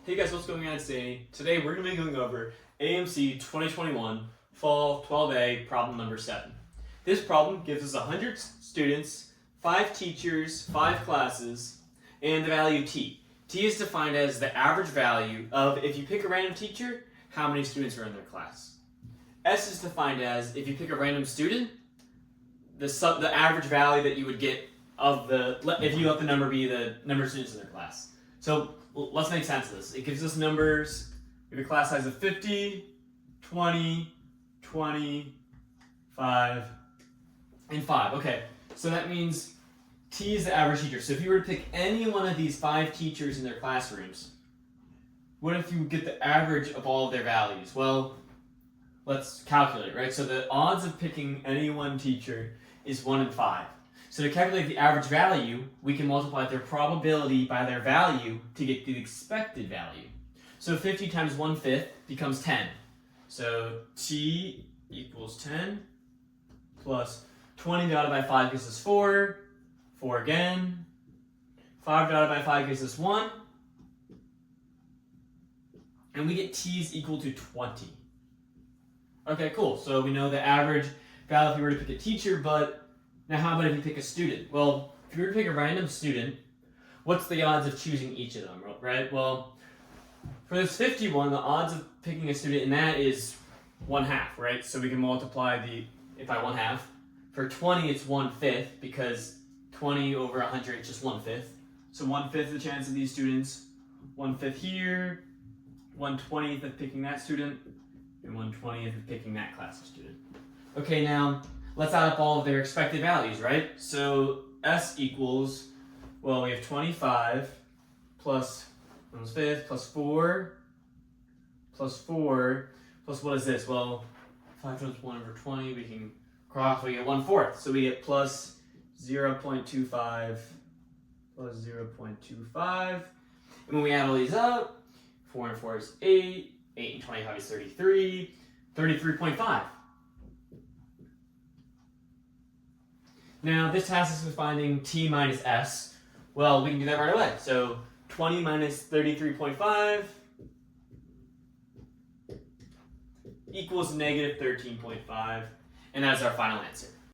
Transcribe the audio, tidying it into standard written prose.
Hey guys, what's going on today? Today we're going to be going over AMC 2021 Fall 12A problem number 7. This problem gives us 100 students, 5 teachers, 5 classes, and the value t. T is defined as the average value of, if you pick a random teacher, how many students are in their class. S is defined as, if you pick a random student, the average value that you would get of if you let the number be the number of students in their class. So let's make sense of this. It gives us numbers. We have a class size of 50, 20, 20, 5, and 5. Okay, so that means T is the average teacher. So if you were to pick any one of these 5 teachers in their classrooms, what if you get the average of all of their values? Well, let's calculate, right? So the odds of picking any one teacher is 1 in 5. So to calculate the average value, we can multiply their probability by their value to get the expected value. So 50 times 1/5 becomes 10. So T equals 10 plus 20 divided by 5 gives us 4. 4 again. 5 divided by 5 gives us 1. And we get T is equal to 20. Okay, cool. So we know the average value if we were to pick a teacher, but now how about if you pick a student? Well, if you were to pick a random student, what's the odds of choosing each of them, right? Well, for this 51, the odds of picking a student in that is 1/2, right? So we can multiply it by 1/2. For 20, it's 1/5 because 20 over 100 is just 1/5. So 1/5 the chance of these students, 1/5 here, 1/20th of picking that student, and 1/20th of picking that class of student. Okay, now let's add up all of their expected values, right? So S equals, well, we have 25 plus 1/5 plus 4 plus 4 plus what is this? Well, 5 times 1 over 20, we can cross, we get 1/4. So we get plus 0.25 plus 0.25. And when we add all these up, 4 and 4 is 8, 8 and 25 is 33, 33.5. Now, this task is with finding T minus S. Well, we can do that right away. So 20 minus 33.5 equals negative 13.5, and that's our final answer.